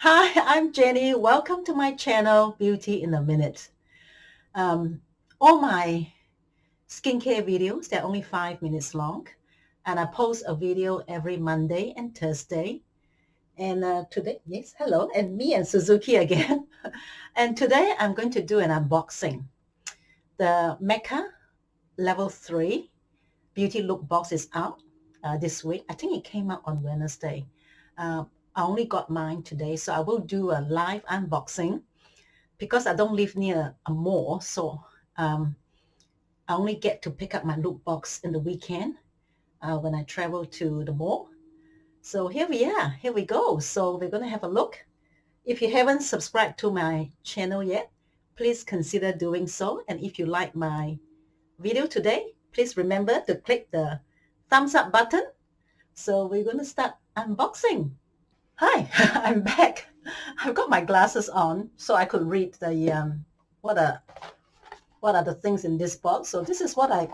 Hi, I'm Jenny. Welcome to my channel, Beauty in a Minute. All my skincare videos, they're only 5 minutes long. And I post a video every Monday and Thursday. And today, yes, hello, and me and Suzuki again. And today I'm going to do an unboxing. The Mecca Level 3 Beauty Look Box is out this week. I think it came out on Wednesday. Uh, I only got mine today, so I will do a live unboxing because I don't live near a mall. So I only get to pick up my look box in the weekend when I travel to the mall. So here we are. Here we go. So we're going to have a look. If you haven't subscribed to my channel yet, please consider doing so. And if you like my video today, please remember to click the thumbs up button. So we're going to start unboxing. Hi, I'm back. I've got my glasses on so I could read the what are the things in this box. So this is what I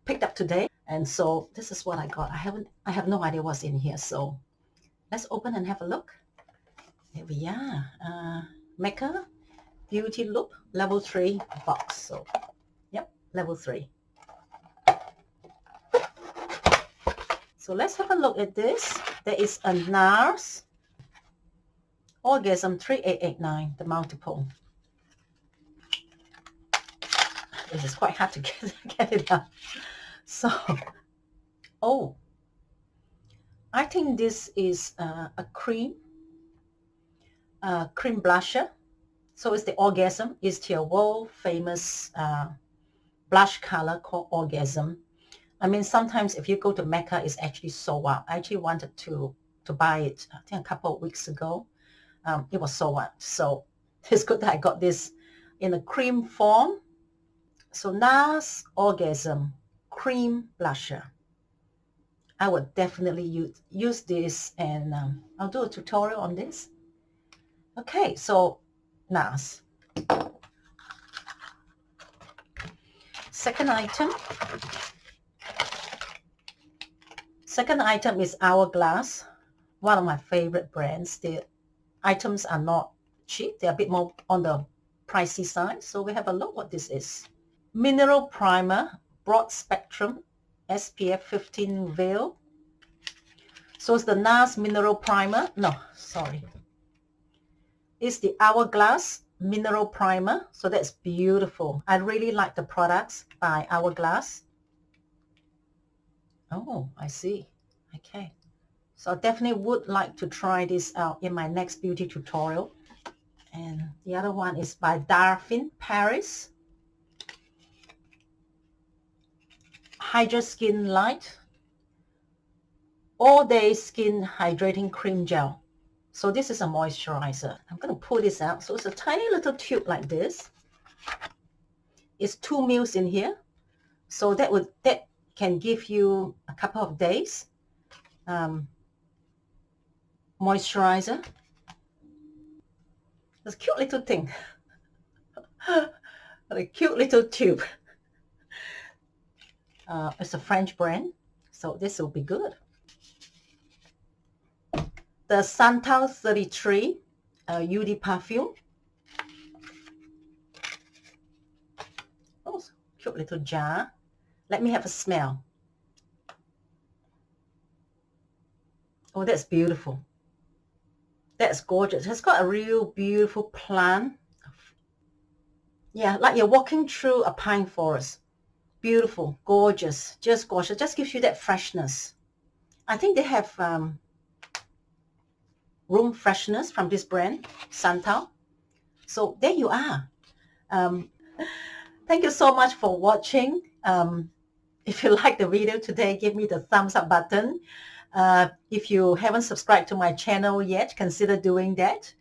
picked up today, and so this is what I got. I have no idea what's in here. So let's open and have a look. Here we are. Mecca Beauty Look Level 3 box. So yep, Level 3. So let's have a look at this. There is a NARS Orgasm 3889, the multiple. This is quite hard to get it out. So, oh, I think this is a cream blusher. So it's the Orgasm. It's the world famous blush color called Orgasm. I mean, sometimes if you go to Mecca, it's actually sold out. I actually wanted to buy it, I think a couple of weeks ago. It was sold out. So it's good that I got this in a cream form. So NARS Orgasm Cream Blusher. I would definitely use this, and I'll do a tutorial on this. Okay, so NARS. Second item is Hourglass, one of my favorite brands. The items are not cheap. They're a bit more on the pricey side. So we have a look what this is. Mineral Primer, Broad Spectrum, SPF 15 Veil. So it's the NARS Mineral Primer. No, sorry. It's the Hourglass Mineral Primer. So that's beautiful. I really like the products by Hourglass. Oh, I see. Okay. So I definitely would like to try this out in my next beauty tutorial. And the other one is by Darphin Paris. Hydra Skin Light All Day Skin Hydrating Cream Gel. So this is a moisturizer. I'm going to pull this out. So it's a tiny little tube like this. It's 2 mils in here. So that can give you a couple of days moisturizer. It's a cute little thing. A cute little tube. It's a French brand, so this will be good. The Santal 33 UD Perfume. Oh, cute little jar. Let me have a smell. Oh, that's beautiful. That's gorgeous. It's got a real beautiful plant. Yeah, like you're walking through a pine forest. Beautiful, gorgeous, just gorgeous. Just gives you that freshness. I think they have room freshness from this brand, Santal. So there you are. Thank you so much for watching. If you like the video today, give me the thumbs up button. If you haven't subscribed to my channel yet, consider doing that.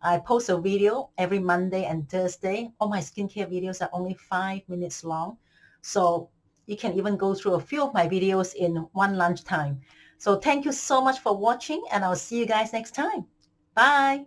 I post a video every Monday and Thursday. All my skincare videos are only 5 minutes long. So you can even go through a few of my videos in one lunchtime. So thank you so much for watching, and I'll see you guys next time. Bye.